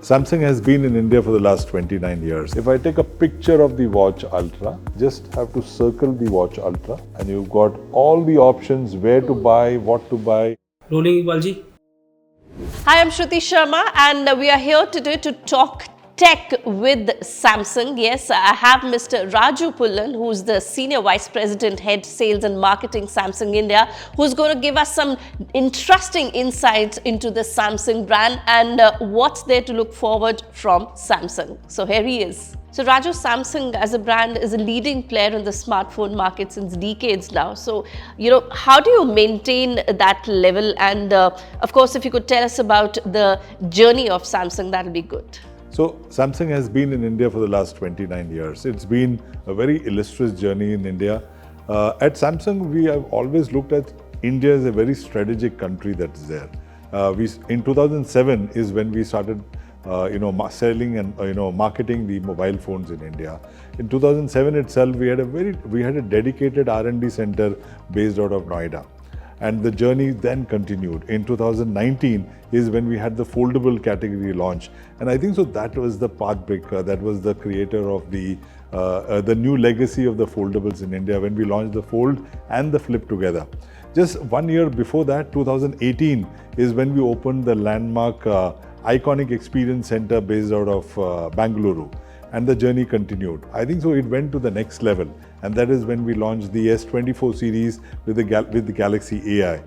Samsung has been in India for the last 29 years. If I take a picture of the Watch Ultra, just have to circle the Watch Ultra and you've got all the options where to buy, what to buy. Rolling Iqbalji. Hi, I'm Shruti Sharma and we are here today to talk tech with Samsung. Yes, I have Mr. Raju Pullan, who's the Senior Vice President, Head Sales and Marketing, Samsung India, who's going to give us some interesting insights into the Samsung brand and what's there to look forward from Samsung. So here he is. So Raju, Samsung as a brand is a leading player in the smartphone market since decades now. So, how do you maintain that level? And of course, if you could tell us about the journey of Samsung, that'll be good. So Samsung has been in India for the last 29 years. It's been a very illustrious journey in India. At Samsung, we have always looked at India as a very strategic country that's there. In 2007 is when we started selling and marketing the mobile phones in India. In 2007 itself, we had a dedicated R&D center based out of Noida. And the journey then continued. In 2019 is when we had the foldable category launch. And I think so that was the path breaker, that was the creator of the new legacy of the foldables in India when we launched the Fold and the Flip together. Just 1 year before that, 2018, is when we opened the landmark iconic experience center based out of Bengaluru. And the journey continued. I think so it went to the next level, and that is when we launched the S24 series with the Galaxy AI.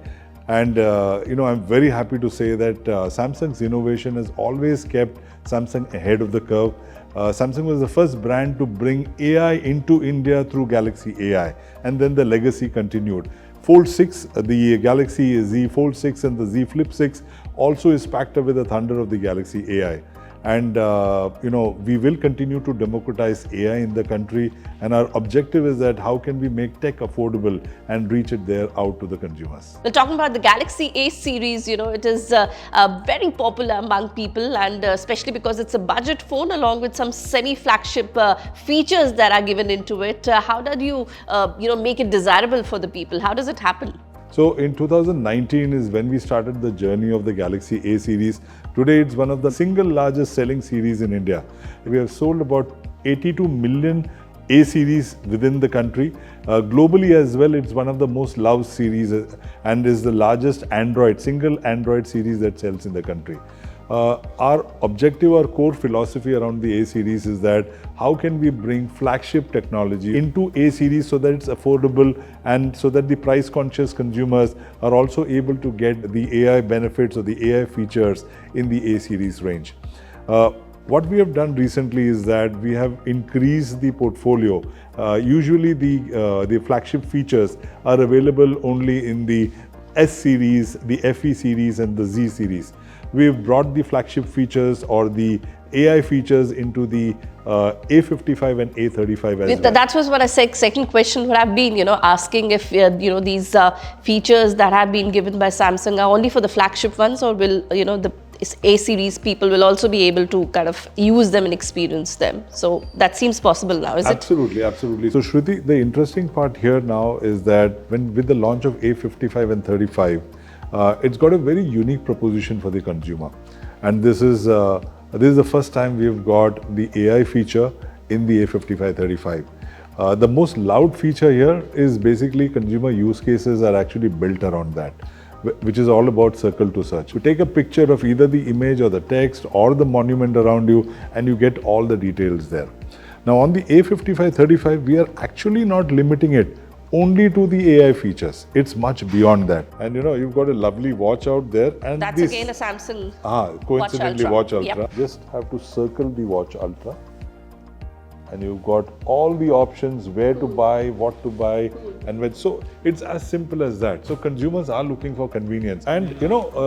And I'm very happy to say that Samsung's innovation has always kept Samsung ahead of the curve. Samsung was the first brand to bring AI into India through Galaxy AI, and then the legacy continued. Fold 6, the Galaxy Z Fold 6 and the Z Flip 6 also is packed up with the thunder of the Galaxy AI. And we will continue to democratize AI in the country, and our objective is that how can we make tech affordable and reach it there out to the consumers. Well, talking about the Galaxy A series, it is very popular among people, and especially because it's a budget phone along with some semi-flagship features that are given into it. How did you make it desirable for the people? How does it happen? So in 2019 is when we started the journey of the Galaxy A series. Today it's one of the single largest selling series in India. We have sold about 82 million A series within the country. Globally as well, it's one of the most loved series and is the largest single Android series that sells in the country. Our objective, our core philosophy around the A series is that how can we bring flagship technology into A series so that it's affordable and so that the price conscious consumers are also able to get the AI benefits or the AI features in the A series range. What we have done recently is that we have increased the portfolio. Usually the flagship features are available only in the S series, the FE series and the Z series. We've brought the flagship features or the AI features into the A55 and A35 as well. That was what I said. Second question would have been, asking if these features that have been given by Samsung are only for the flagship ones, or will the A series people will also be able to kind of use them and experience them. So that seems possible now, is it? Absolutely. So Shruti, the interesting part here now is that with the launch of A55 and 35, it's got a very unique proposition for the consumer. And this is the first time we've got the AI feature in the A55 35. The most loud feature here is basically consumer use cases are actually built around that, which is all about circle to search. You take a picture of either the image or the text or the monument around you and you get all the details there. Now on the A55 35, we are actually not limiting it only to the AI features. It's much beyond that. And you've got a lovely watch out there. And that's again a Samsung coincidentally Watch Ultra. Yep. Just have to circle the Watch Ultra. And you've got all the options where to buy, what to buy, and when. So it's as simple as that. So consumers are looking for convenience. And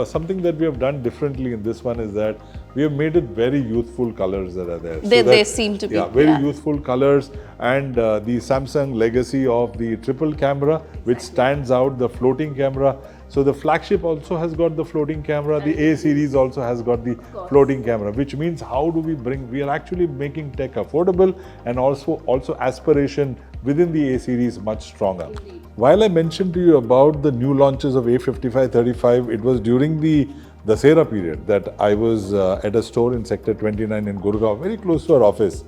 something that we have done differently in this one is that we have made it very youthful colors that are there. They seem to be. Very youthful colors, and the Samsung legacy of the triple camera, which stands out, the floating camera. So the flagship also has got the floating camera. The A series also has got the floating camera, which means how do we are actually making tech affordable and also aspiration within the A series much stronger. While I mentioned to you about the new launches of A55 35, it was during the Dasera period, that I was at a store in Sector 29 in Gurgaon, very close to our office.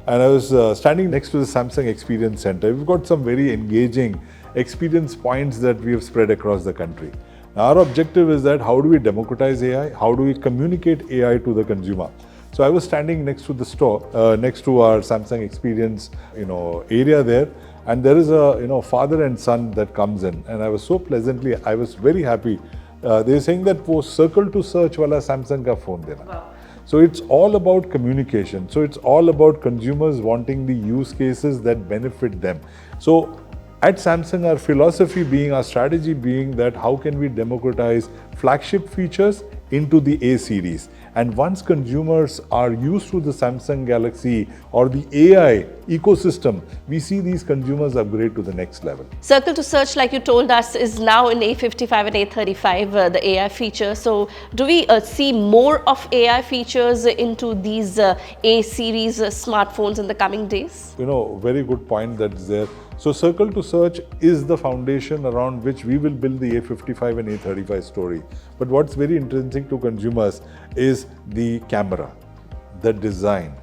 And I was standing next to the Samsung Experience Center. We've got some very engaging experience points that we have spread across the country. Now, our objective is that how do we democratize AI? How do we communicate AI to the consumer? So I was standing next to the store, next to our Samsung Experience, area there, and there is a, father and son that comes in, and I was very happy. They were saying that वो circle to search वाला Samsung का phone देना. Wow. So it's all about communication. So it's all about consumers wanting the use cases that benefit them. So at Samsung, our philosophy being, our strategy being that how can we democratize flagship features into the A series. And once consumers are used to the Samsung Galaxy or the AI ecosystem, we see these consumers upgrade to the next level. Circle to search, like you told us, is now in A55 and A35, the AI feature. So do we see more of AI features into these A series smartphones in the coming days? Very good point that's there. So Circle to Search is the foundation around which we will build the A55 and A35 story. But what's very intrinsic to consumers is the camera, the design,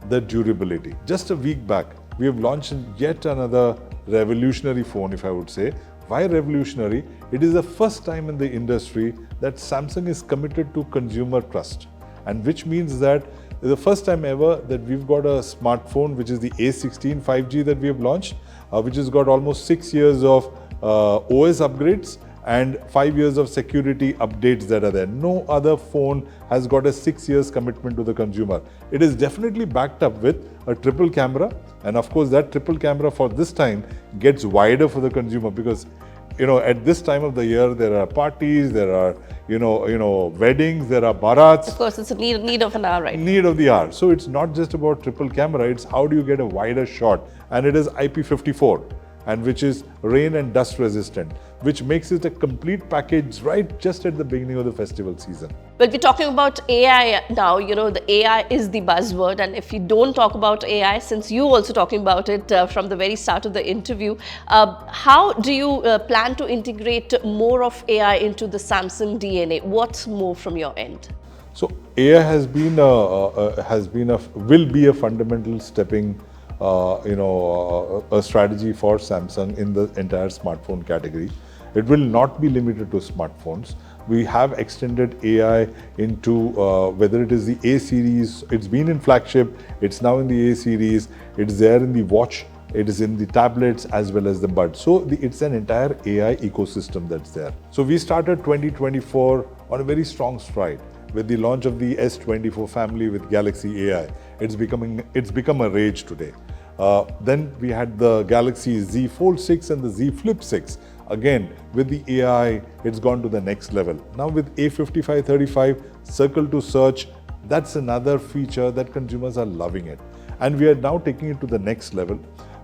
the durability. Just a week back, we have launched yet another revolutionary phone, if I would say. Why revolutionary? It is the first time in the industry that Samsung is committed to consumer trust, and which means that it's the first time ever that we've got a smartphone which is the A16 5G that we have launched, which has got almost 6 years of OS upgrades and 5 years of security updates that are there. No other phone has got a 6 years commitment to the consumer. It is definitely backed up with a triple camera, and of course that triple camera for this time gets wider for the consumer because at this time of the year, there are parties, there are, weddings, there are barats. Of course, it's a need of an hour, right? Need of the hour. So it's not just about triple camera, it's how do you get a wider shot. And it is IP54, and which is rain and dust resistant, which makes it a complete package right just at the beginning of the festival season. Well, we're talking about AI now. The AI is the buzzword, and if you don't talk about AI, since you also talking about it from the very start of the interview, how do you plan to integrate more of AI into the Samsung DNA? What's more from your end? So AI will be a fundamental stepping a strategy for Samsung in the entire smartphone category. It will not be limited to smartphones. We have extended AI into whether it is the A series, it's been in Flagship, it's now in the A series, it's there in the watch, it is in the tablets as well as the buds. So it's an entire AI ecosystem that's there. So we started 2024 on a very strong stride with the launch of the S24 family with Galaxy AI. It's become a rage today. Then we had the Galaxy Z Fold 6 and the Z Flip 6. Again, with the AI, it's gone to the next level. Now with A55, 35, Circle to Search, that's another feature that consumers are loving it. And we are now taking it to the next level.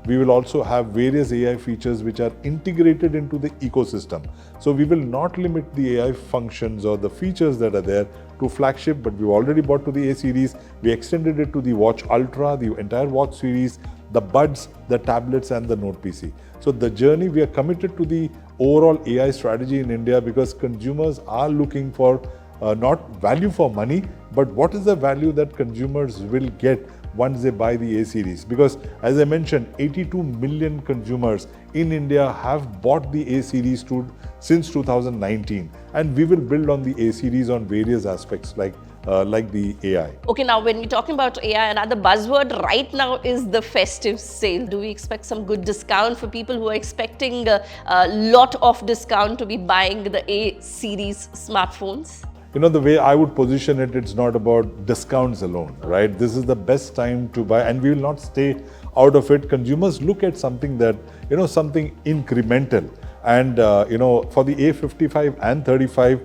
We will also have various AI features which are integrated into the ecosystem. So we will not limit the AI functions or the features that are there to Flagship, but we've already bought to the A series. We extended it to the Watch Ultra, the entire Watch series, the buds, the tablets and the Note PC. So the journey, we are committed to the overall AI strategy in India because consumers are looking for not value for money, but what is the value that consumers will get once they buy the A series. Because as I mentioned, 82 million consumers in India have bought the A series since 2019, and we will build on the A series on various aspects like the AI. Okay, now when we're talking about AI, another buzzword right now is the festive sale. Do we expect some good discount for people who are expecting a lot of discount to be buying the A series smartphones? The way I would position it, it's not about discounts alone, right? This is the best time to buy, and we will not stay out of it. Consumers look at something that, something incremental. And, for the A55 and 35,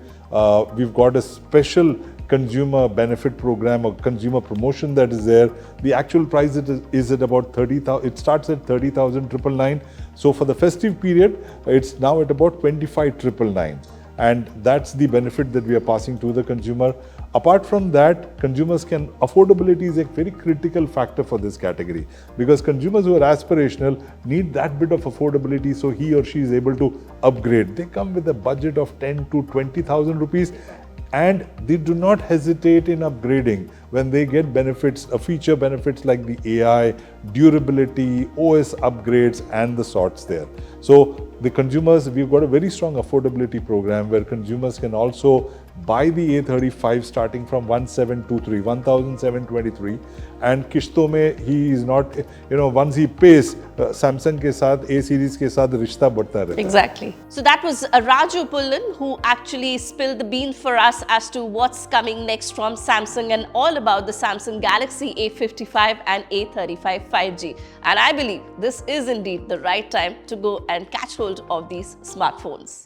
we've got a special consumer benefit program or consumer promotion that is there. The actual price is at about 30,000. It starts at 30,999. So for the festive period, it's now at about 25,999. And that's the benefit that we are passing to the consumer. Apart from that, affordability is a very critical factor for this category because consumers who are aspirational need that bit of affordability so he or she is able to upgrade. They come with a budget of 10 to 20,000 rupees. and they do not hesitate in upgrading when they get benefits, feature benefits like the AI, durability, OS upgrades, and the sorts there. So the consumers, we've got a very strong affordability program where consumers can also buy the A35 starting from 1723, and किश्तों में he is not, once he pays, Samsung के साथ A series के साथ रिश्ता बढ़ता रहता है. Exactly. So that was Raju Pullan who actually spilled the bean for us as to what's coming next from Samsung and all about the Samsung Galaxy A55 and A35 5G. And I believe this is indeed the right time to go and catch hold of these smartphones.